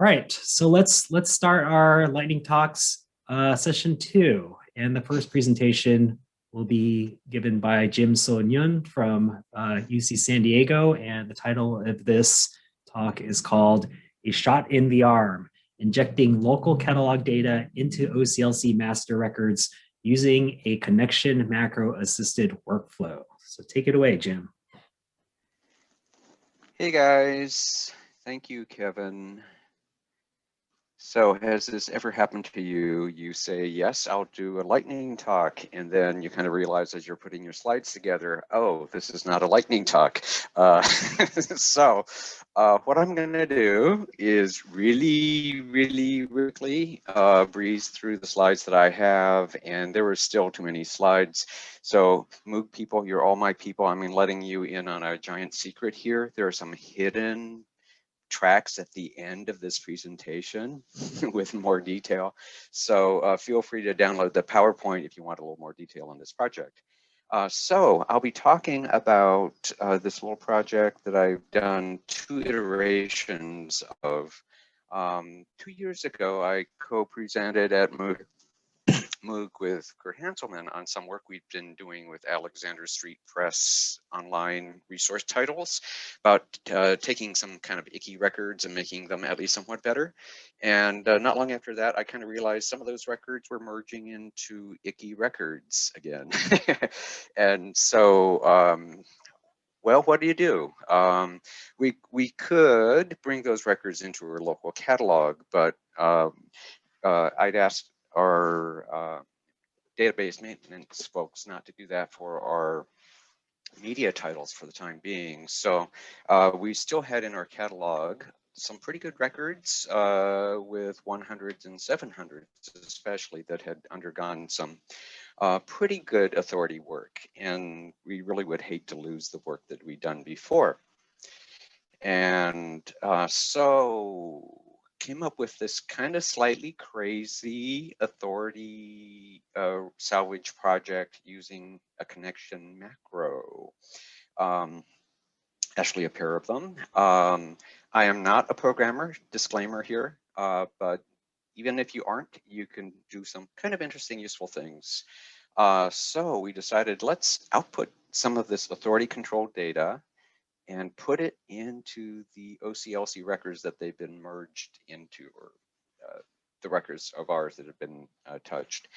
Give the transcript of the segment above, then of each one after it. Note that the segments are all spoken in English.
Right, so let's start our lightning talks session 2, and the first presentation will be given by Jim So Nyun from UC San Diego, and the title of this talk is called "A Shot in the Arm: Injecting Local Catalog Data into OCLC Master Records Using a Connexion Macro-Assisted Workflow." So take it away, Jim. Hey guys, thank you, Kevin. So has this ever happened to you? You say, yes, I'll do a lightning talk. And then you kind of realize as you're putting your slides together, oh, this is not a lightning talk. So what I'm going to do is really quickly breeze through the slides that I have. And there were still too many slides. So MOUG people, you're all my people. I'm letting you in on a giant secret here. There are some hidden tracks at the end of this presentation with more detail. So feel free to download the PowerPoint if you want a little more detail on this project. So I'll be talking about this little project that I've done 2 iterations of. 2 years ago, I co-presented at MOUG with Kurt Hanselman on some work we've been doing with Alexander Street Press online resource titles about taking some kind of icky records and making them at least somewhat better. And not long after that, I kind of realized some of those records were merging into icky records again. And so, well, what do you do? We could bring those records into our local catalog, but I'd asked our database maintenance folks not to do that for our media titles for the time being. So we still had in our catalog some pretty good records with 100s and 700s, especially, that had undergone some pretty good authority work. And we really would hate to lose the work that we'd done before. And so came up with this kind of slightly crazy authority salvage project using a Connexion macro. Actually, a pair of them. I am not a programmer, disclaimer here, but even if you aren't, you can do some kind of interesting, useful things. So we decided, let's output some of this authority controlled data and put it into the OCLC records that they've been merged into, or the records of ours that have been touched.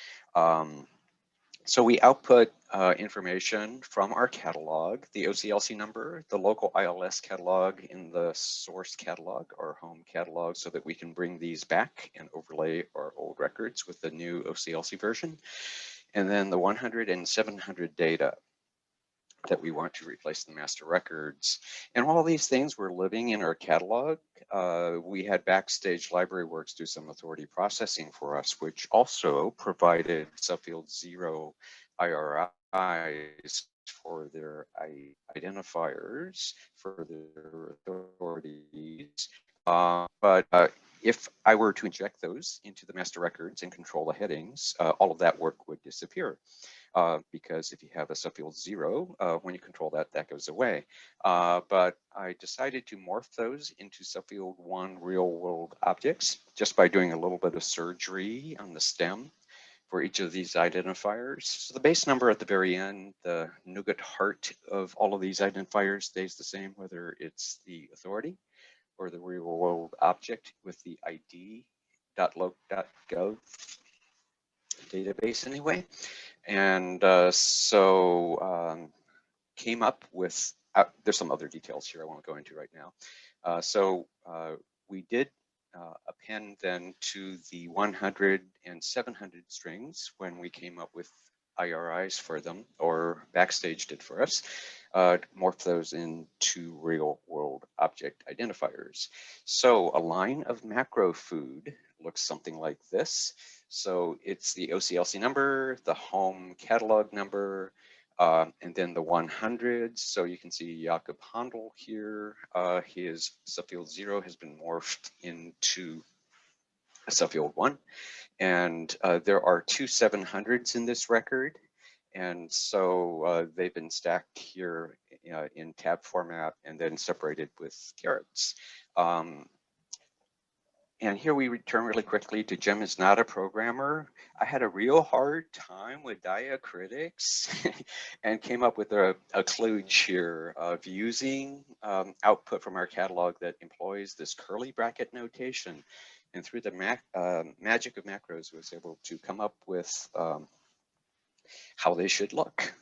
So we output information from our catalog, the OCLC number, the local ILS catalog in the source catalog or home catalog, so that we can bring these back and overlay our old records with the new OCLC version. And then the 100 and 700 data that we want to replace the master records. And all these things were living in our catalog. We had Backstage Library Works do some authority processing for us, which also provided subfield 0 IRIs for their identifiers for their authorities. But if I were to inject those into the master records and control the headings, all of that work would disappear. Because if you have a subfield 0, when you control that, that goes away. But I decided to morph those into subfield 1 real world objects just by doing a little bit of surgery on the stem for each of these identifiers. So the base number at the very end, the nougat heart of all of these identifiers, stays the same, whether it's the authority or the real world object with the id.loc.gov database anyway. And so came up with, there's some other details here I won't go into right now. So we did append then to the 100 and 700 strings when we came up with IRIs for them, or Backstage did for us, morph those into real world object identifiers. So a line of macro food looks something like this. So it's the OCLC number, the home catalog number, and then the 100s. So you can see Jakob Handel here. His subfield 0 has been morphed into a subfield 1. And there are 2 700s in this record. And so they've been stacked here in tab format and then separated with carets. And here we return really quickly to Jim is not a programmer. I had a real hard time with diacritics and came up with a kludge here of using output from our catalog that employs this curly bracket notation. And through the magic of macros, was able to come up with how they should look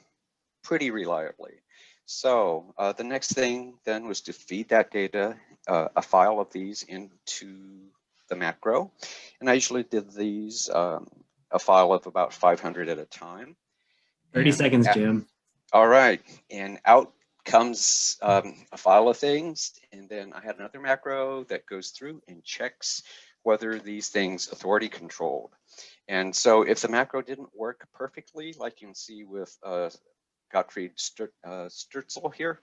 pretty reliably. So the next thing then was to feed that data, a file of these into the macro. And I usually did these, a file of about 500 at a time. 30 seconds, Jim. All right, and out comes a file of things. And then I had another macro that goes through and checks whether these things authority controlled. And so if the macro didn't work perfectly, like you can see with Gottfried Sturzel here,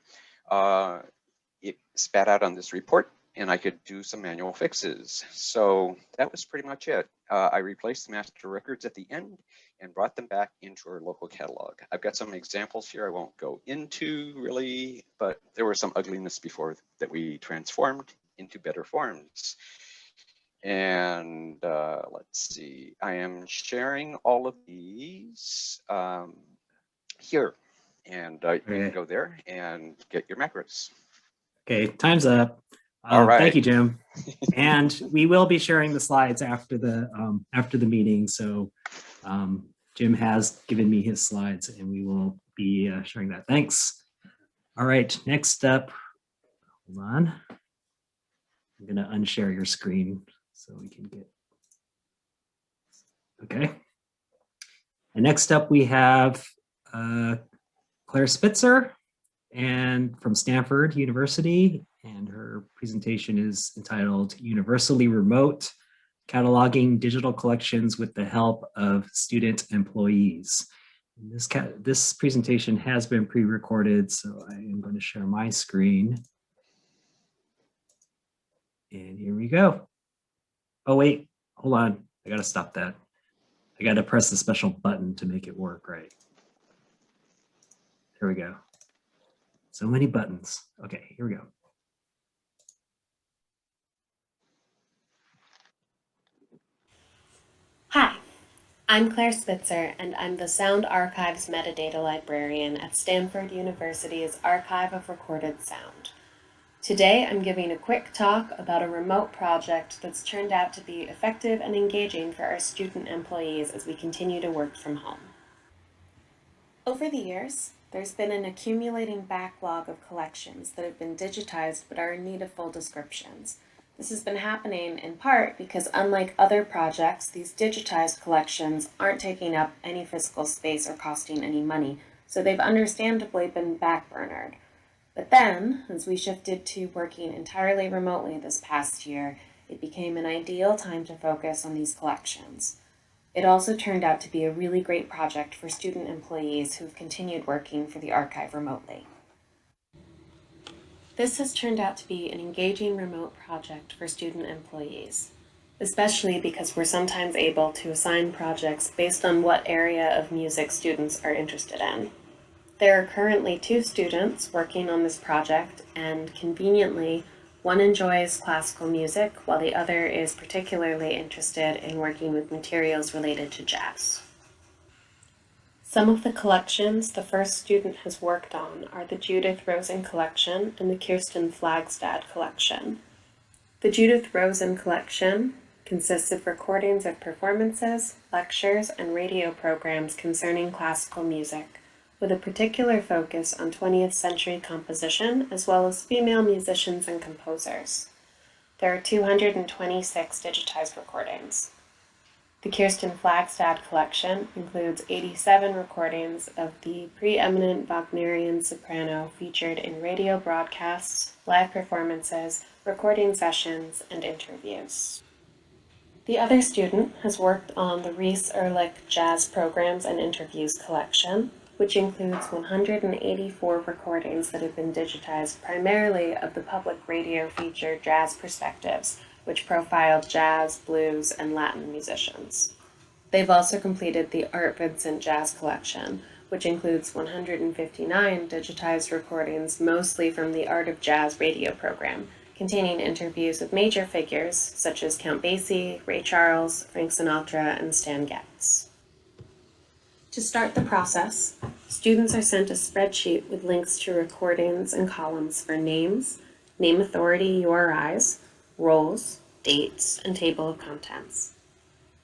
it spat out on this report and I could do some manual fixes. So that was pretty much it. I replaced the master records at the end and brought them back into our local catalog. I've got some examples here I won't go into really, but there was some ugliness before that we transformed into better forms. And let's see, I am sharing all of these here. And you can go there and get your macros. Okay, time's up. All right. Thank you, Jim. And we will be sharing the slides after the meeting. So Jim has given me his slides, and we will be sharing that. Thanks. All right, next up, hold on. I'm going to unshare your screen so we can get. Okay. And next up, we have Clare Spitzer and from Stanford University, and her presentation is entitled Universally Remote, Cataloging Digital Collections with the Help of Student Employees. And this presentation has been pre-recorded, so I am going to share my screen. And here we go. Oh wait, hold on, I gotta stop that. I gotta press the special button to make it work right. Here we go. So many buttons. Okay, here we go. Hi, I'm Clare Spitzer, and I'm the Sound Archives Metadata Librarian at Stanford University's Archive of Recorded Sound. Today, I'm giving a quick talk about a remote project that's turned out to be effective and engaging for our student employees as we continue to work from home. Over the years, there's been an accumulating backlog of collections that have been digitized but are in need of full descriptions. This has been happening in part because, unlike other projects, these digitized collections aren't taking up any physical space or costing any money, so they've understandably been backburnered. But then, as we shifted to working entirely remotely this past year, it became an ideal time to focus on these collections. It also turned out to be a really great project for student employees who've continued working for the archive remotely. This has turned out to be an engaging remote project for student employees, especially because we're sometimes able to assign projects based on what area of music students are interested in. There are currently 2 students working on this project, and conveniently, one enjoys classical music while the other is particularly interested in working with materials related to jazz. Some of the collections the first student has worked on are the Judith Rosen collection and the Kirsten Flagstad collection. The Judith Rosen collection consists of recordings of performances, lectures, and radio programs concerning classical music, with a particular focus on 20th century composition as well as female musicians and composers. There are 226 digitized recordings. The Kirsten Flagstad collection includes 87 recordings of the preeminent Wagnerian soprano featured in radio broadcasts, live performances, recording sessions, and interviews. The other student has worked on the Reese Ehrlich Jazz Programs and Interviews collection, which includes 184 recordings that have been digitized primarily of the public radio feature Jazz Perspectives, which profiled jazz, blues, and Latin musicians. They've also completed the Art Vincent Jazz Collection, which includes 159 digitized recordings, mostly from the Art of Jazz radio program, containing interviews with major figures such as Count Basie, Ray Charles, Frank Sinatra, and Stan Getz. To start the process, students are sent a spreadsheet with links to recordings and columns for names, name authority URIs, roles, dates, and table of contents.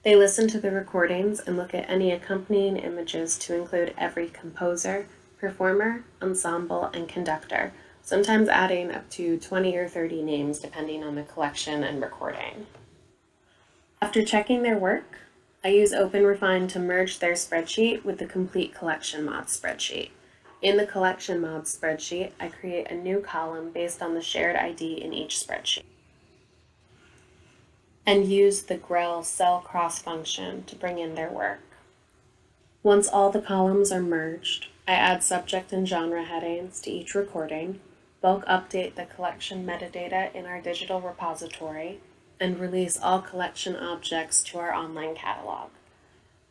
They listen to the recordings and look at any accompanying images to include every composer, performer, ensemble, and conductor, sometimes adding up to 20 or 30 names depending on the collection and recording. After checking their work, I use OpenRefine to merge their spreadsheet with the complete collection mod spreadsheet. In the collection mod spreadsheet, I create a new column based on the shared ID in each spreadsheet, and use the grel cell cross function to bring in their work. Once all the columns are merged, I add subject and genre headings to each recording, bulk update the collection metadata in our digital repository, and release all collection objects to our online catalog.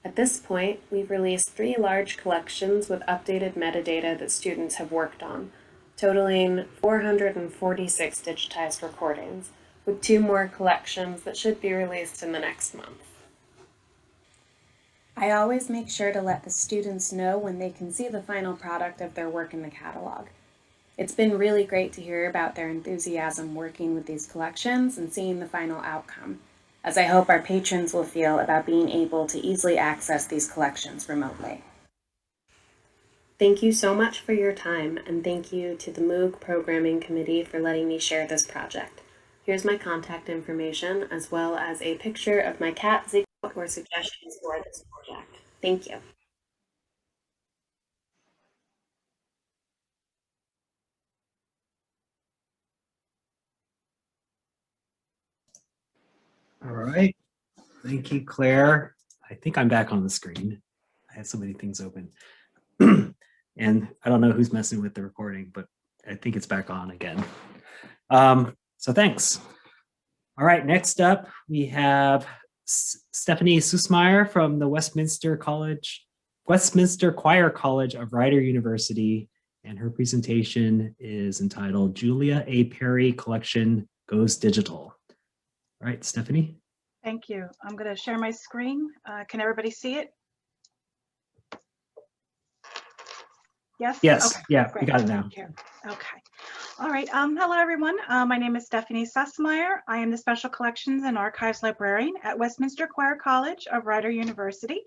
At this point, we've released 3 large collections with updated metadata that students have worked on, totaling 446 digitized recordings, with 2 more collections that should be released in the next month. I always make sure to let the students know when they can see the final product of their work in the catalog. It's been really great to hear about their enthusiasm working with these collections and seeing the final outcome, as I hope our patrons will feel about being able to easily access these collections remotely. Thank you so much for your time, and thank you to the MOUG Programming Committee for letting me share this project. Here's my contact information, as well as a picture of my cat, Zico, or suggestions for this project. Thank you. All right. Thank you, Claire. I think I'm back on the screen. I had so many things open. And I don't know who's messing with the recording, but I think it's back on again. So thanks. All right, next up, we have Stephanie Sussmeyer from the Westminster Choir College of Rider University, and her presentation is entitled Julia A. Perry Collection Goes Digital. All right, Stephanie. Thank you. I'm going to share my screen. Can everybody see it? Yes? Yes, okay, yeah, great. we got it now. Thank you. Okay. All right. Hello, everyone. My name is Stephanie Sussmeyer. I am the Special Collections and Archives Librarian at Westminster Choir College of Rider University.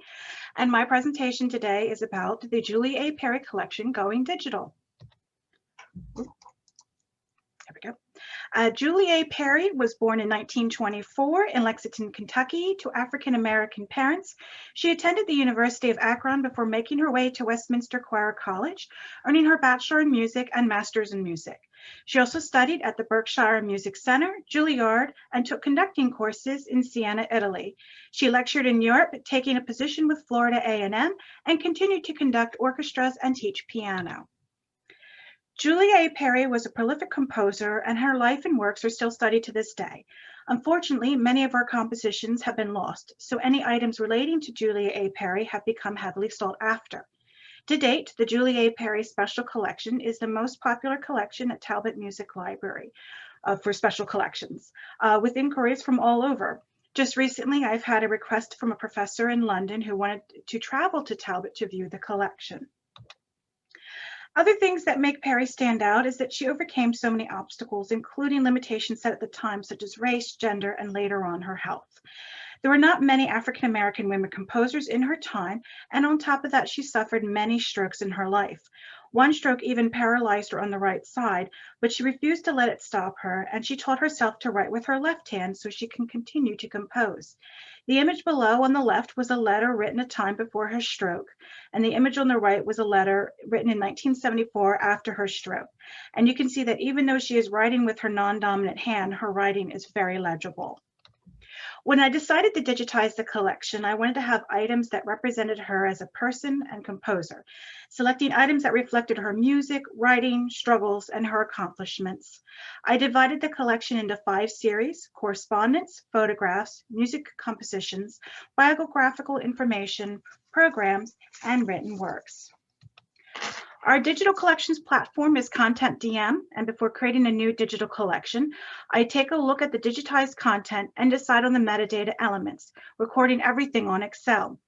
And my presentation today is about the Julia A. Perry Collection Going Digital. There we go. Julia A. Perry was born in 1924 in Lexington, Kentucky, to African-American parents. She attended the University of Akron before making her way to Westminster Choir College, earning her bachelor in music and master's in music. She also studied at the Berkshire Music Center, Juilliard, and took conducting courses in Siena, Italy. She lectured in Europe, taking a position with Florida A&M, and continued to conduct orchestras and teach piano. Julia A. Perry was a prolific composer, and her life and works are still studied to this day. Unfortunately, many of her compositions have been lost, so any items relating to Julia A. Perry have become heavily sought after. To date, the Julia A. Perry Special Collection is the most popular collection at Talbot Music Library for special collections, with inquiries from all over. Just recently, I've had a request from a professor in London who wanted to travel to Talbot to view the collection. Other things that make Perry stand out is that she overcame so many obstacles, including limitations set at the time, such as race, gender, and later on her health. There were not many African-American women composers in her time, and on top of that, she suffered many strokes in her life. One stroke even paralyzed her on the right side, but she refused to let it stop her, and she taught herself to write with her left hand so she can continue to compose. The image below on the left was a letter written a time before her stroke, and the image on the right was a letter written in 1974 after her stroke. And you can see that even though she is writing with her non-dominant hand, her writing is very legible. When I decided to digitize the collection, I wanted to have items that represented her as a person and composer, selecting items that reflected her music, writing, struggles, and her accomplishments. I divided the collection into 5 series: correspondence, photographs, music compositions, biographical information, programs, and written works. Our digital collections platform is Content DM, and before creating a new digital collection, I take a look at the digitized content and decide on the metadata elements, recording everything on Excel.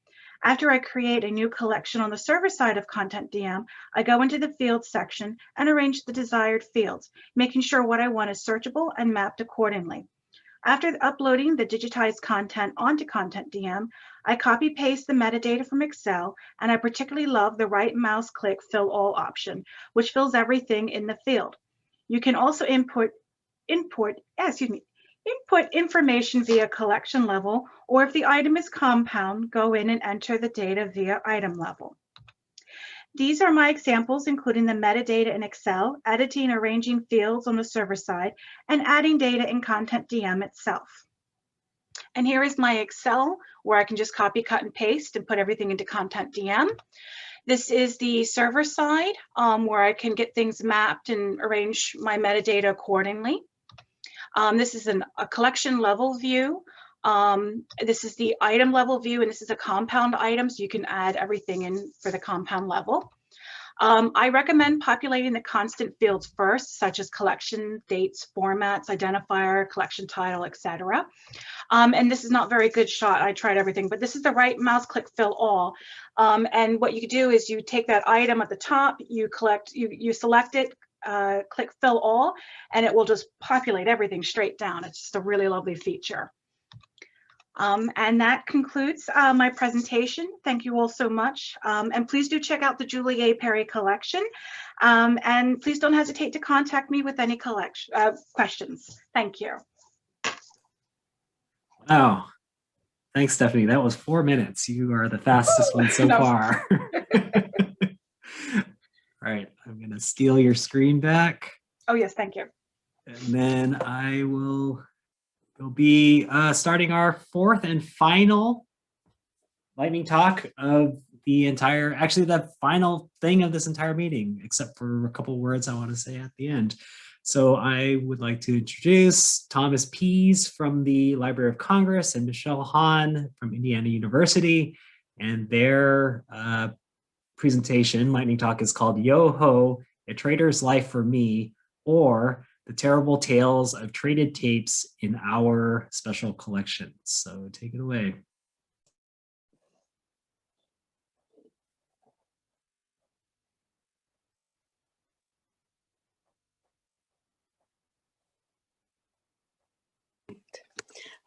After I create a new collection on the server side of Content DM, I go into the fields section and arrange the desired fields, making sure what I want is searchable and mapped accordingly. After uploading the digitized content onto Content DM, I copy paste the metadata from Excel, and I particularly love the right mouse click fill all option, which fills everything in the field. You can also input information via collection level, or if the item is compound, go in and enter the data via item level. These are my examples, including the metadata in Excel, editing and arranging fields on the server side, and adding data in Content DM itself. And here is my Excel where I can just copy, cut, and paste and put everything into Content DM. This is the server side where I can get things mapped and arrange my metadata accordingly. This is a collection level view. This is the item level view, and this is a compound item, so you can add everything in for the compound level. I recommend populating the constant fields first, such as collection, dates, formats, identifier, collection title, etc. And this is not very good shot. I tried everything, but this is the right mouse click fill all. And what you can do is you take that item at the top, you select it, click fill all, and it will just populate everything straight down. It's just a really lovely feature. And that concludes my presentation. Thank you all so much. And please do check out the Julie A. Perry collection. And please don't hesitate to contact me with any questions. Thank you. Wow. Thanks, Stephanie. That was 4 minutes. You are the fastest one so far. All right, I'm going to steal your screen back. Oh, yes, thank you. And then I will be starting our fourth and final lightning talk of the entire, actually the final thing of this entire meeting, except for a couple words I want to say at the end. So I would like to introduce Thomas Pease from the Library of Congress and Michelle Hahn from Indiana University, and their presentation, lightning talk, is called Yo-Ho, A Trader's Life for Me, or The Terrible Tales of Traded Tapes in Our Special Collections. So take it away.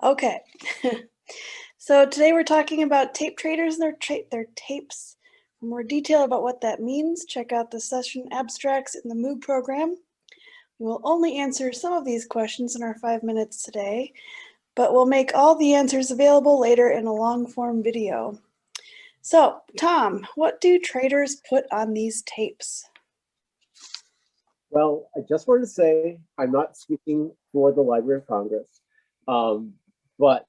Okay, so today we're talking about tape traders and their tapes. For more detail about what that means, check out the session abstracts in the MOUG program. We will only answer some of these questions in our 5 minutes today, but we'll make all the answers available later in a long-form video. So, Tom, what do traders put on these tapes? Well, I just wanted to say I'm not speaking for the Library of Congress, but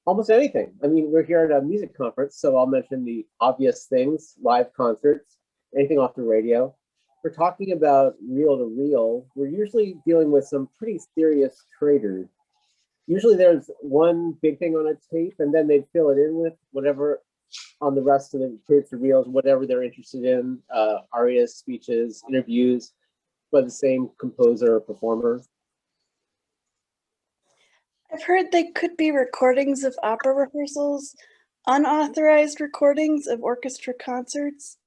almost anything. I mean, we're here at a music conference, so I'll mention the obvious things: live concerts, anything off the radio. We're talking about reel-to-reel. We're usually dealing with some pretty serious traders. Usually there's one big thing on a tape, and then they'd fill it in with whatever on the rest of the tapes or reels, whatever they're interested in, arias, speeches, interviews by the same composer or performer. I've heard they could be recordings of opera rehearsals, unauthorized recordings of orchestra concerts,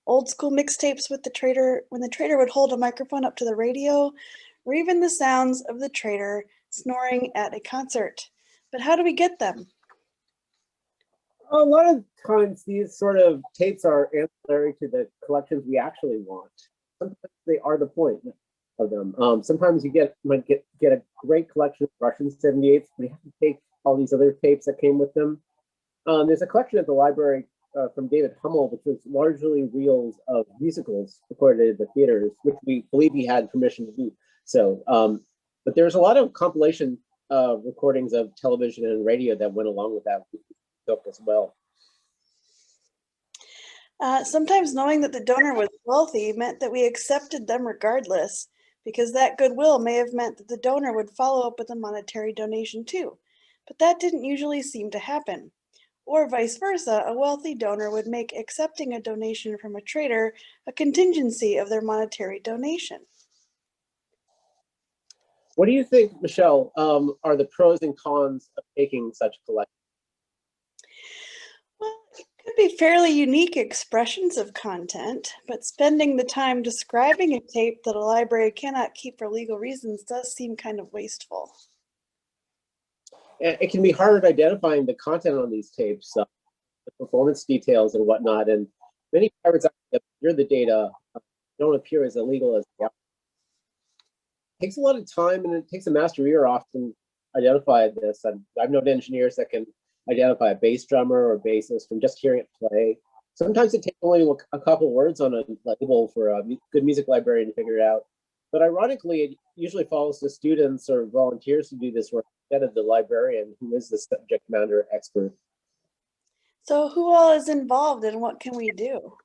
old school mixtapes with the trader, when the trader would hold a microphone up to the radio, or even the sounds of the trader snoring at a concert. But how do we get them? A lot of times these sort of tapes are ancillary to the collections we actually want. Sometimes they are the point of them. Sometimes you might get a great collection of Russian 78s, but you have to take all these other tapes that came with them. There's a collection at the library from David Hummel, which was largely reels of musicals recorded at the theaters, which we believe he had permission to do. So, but there's a lot of compilation recordings of television and radio that went along with that book as well. Sometimes knowing that the donor was wealthy meant that we accepted them regardless, because that goodwill may have meant that the donor would follow up with a monetary donation too. But that didn't usually seem to happen. Or vice versa, a wealthy donor would make accepting a donation from a trader a contingency of their monetary donation. What do you think, Michelle, are the pros and cons of taking such collections? Well, it could be fairly unique expressions of content, but spending the time describing a tape that a library cannot keep for legal reasons does seem kind of wasteful. It can be hard identifying the content on these tapes, the performance details and whatnot, and many pirates that appear the data don't appear as illegal as they are. It takes a lot of time, and it takes a master ear often identify this. And I've known engineers that can identify a bass drummer or bassist from just hearing it play. Sometimes it takes only a couple words on a label for a good music librarian to figure it out. But ironically, it usually falls to students or volunteers to do this work instead of the librarian, who is the subject matter expert. So who all is involved and what can we do?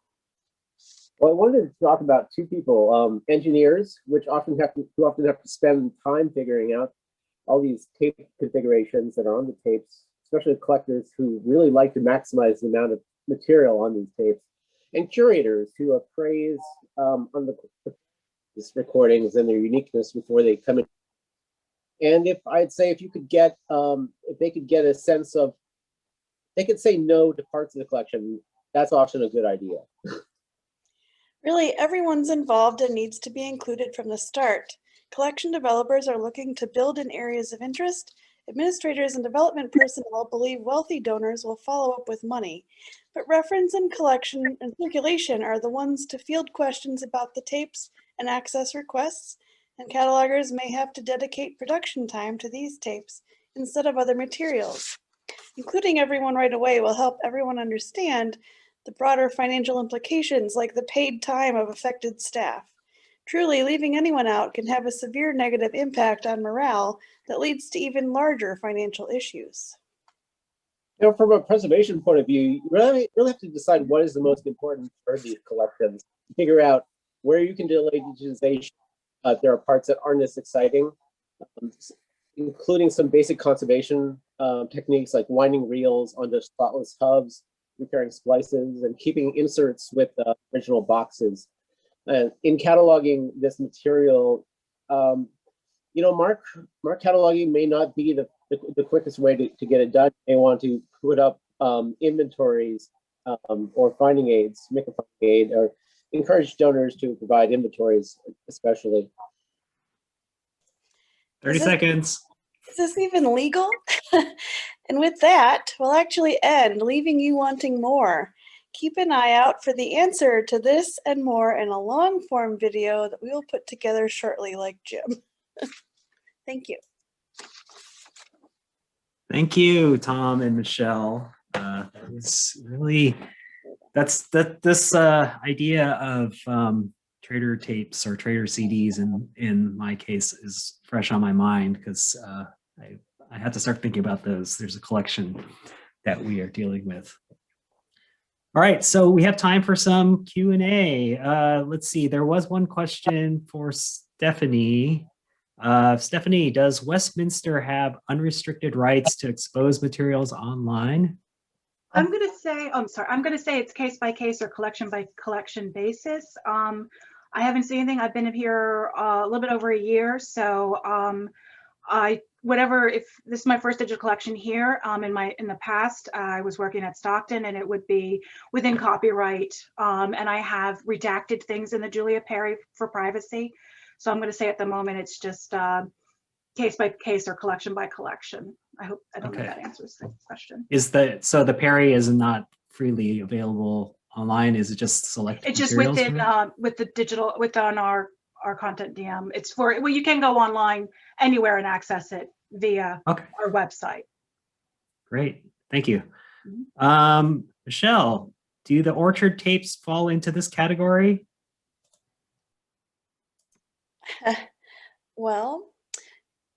Well, I wanted to talk about two people, engineers, who often have to spend time figuring out all these tape configurations that are on the tapes, especially collectors who really like to maximize the amount of material on these tapes, and curators who appraise on these recordings and their uniqueness before they come in. And if you could get, if they could get a sense of, they could say no to parts of the collection, that's often a good idea. Really, everyone's involved and needs to be included from the start. Collection developers are looking to build in areas of interest. Administrators and development personnel believe wealthy donors will follow up with money, but reference and collection and circulation are the ones to field questions about the tapes and access requests, and catalogers may have to dedicate production time to these tapes instead of other materials. Including everyone right away will help everyone understand the broader financial implications, like the paid time of affected staff. Truly, leaving anyone out can have a severe negative impact on morale that leads to even larger financial issues. You know, from a preservation point of view, you really have to decide what is the most important for these collections. Figure out where you can delay digitization. There are parts that aren't as exciting, including some basic conservation techniques like winding reels onto slotless hubs, repairing splices, and keeping inserts with original boxes. And in cataloging this material, you know, mark cataloging may not be the quickest way to get it done. You may want to put up inventories or finding aids, make a finding aid, or encourage donors to provide inventories, especially. 30 seconds. Is this even legal? And with that, we'll actually end, leaving you wanting more. Keep an eye out for the answer to this and more in a long form video that we will put together shortly, like Jim. Thank you. Thank you, Tom and Michelle. That was really, this idea of trader tapes or trader CDs in my case is fresh on my mind, because I had to start thinking about those. There's a collection that we are dealing with. All right, so we have time for some Q&A. Let's see, there was one question for Stephanie. Stephanie, does Westminster have unrestricted rights to expose materials online? I'm going to say it's case by case or collection by collection basis. I haven't seen anything. I've been here a little bit over a year, so if this is my first digital collection here, in the past I was working at Stockton, and it would be within copyright, and I have redacted things in the Julia Perry for privacy. So I'm going to say at the moment it's just case by case or collection by collection. I don't know if that answers the question. So the Perry is not freely available online? Is it just selected? It's just within with the digital, within our content DM. It's for, well, you can go online anywhere and access it via our website. Great, thank you. Michelle, do the Orchard tapes fall into this category? Well,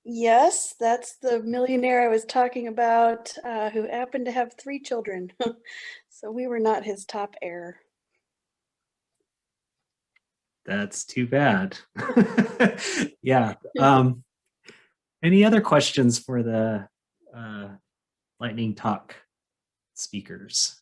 yes, that's the millionaire I was talking about, who happened to have 3 children. So we were not his top heir. That's too bad. Yeah. Any other questions for the lightning talk? speakers.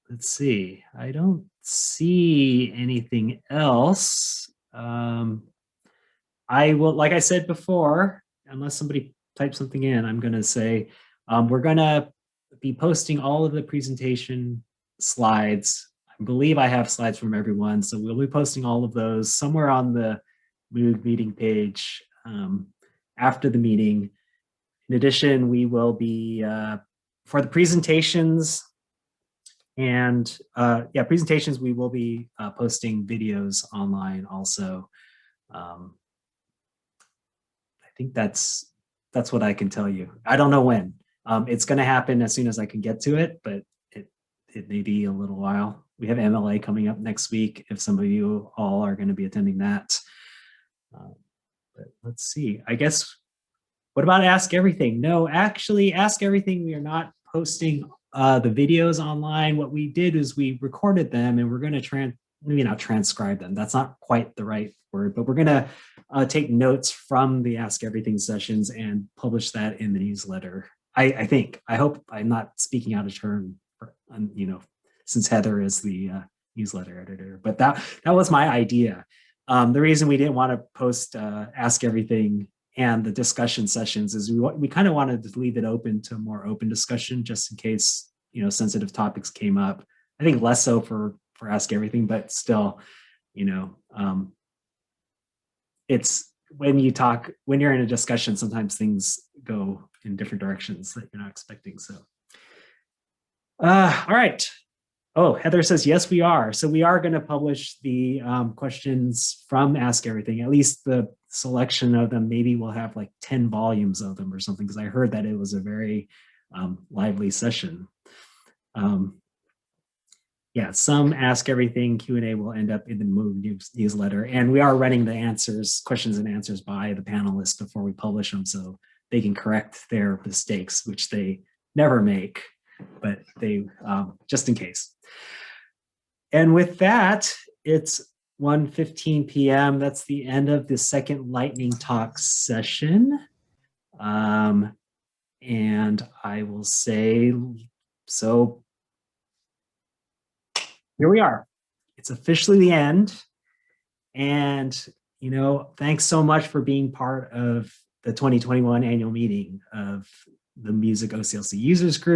Let's see, I don't see anything else. I will, like I said before, unless somebody types something in, I'm gonna say, we're gonna be posting all of the presentation slides. I believe I have slides from everyone, so we'll be posting all of those somewhere on the MOUG meeting page after the meeting. In addition, we will be, for the presentations, and presentations, we will be posting videos online also. I think that's what I can tell you. I don't know when. It's going to happen as soon as I can get to it, but it may be a little while. We have MLA coming up next week, if some of you all are going to be attending that. But let's see. I guess, what about Ask Everything? No, actually, Ask Everything, we are not posting the videos online. What we did is we recorded them, and we're going to maybe not transcribe them. That's not quite the right word, but we're going to take notes from the Ask Everything sessions and publish that in the newsletter. I think. I hope I'm not speaking out of turn, since Heather is the newsletter editor. But that was my idea. The reason we didn't want to post Ask Everything and the discussion sessions is we kind of wanted to leave it open to more open discussion, just in case sensitive topics came up. I think less so for Ask Everything, but still, it's when you're in a discussion, sometimes things go in different directions that you're not expecting. So, all right. Oh, Heather says, yes, we are. So we are going to publish the questions from Ask Everything, at least the selection of them. Maybe we'll have like 10 volumes of them or something, because I heard that it was a very lively session. Yeah, some Ask Everything Q&A will end up in the MOUG newsletter, and we are running the questions and answers by the panelists before we publish them, so they can correct their mistakes, which they never make, but they just in case. And with that, it's 1:15 p.m. That's the end of the second lightning talk session. And I will say, so here we are. It's officially the end. And, thanks so much for being part of the 2021 annual meeting of the Music OCLC Users Group.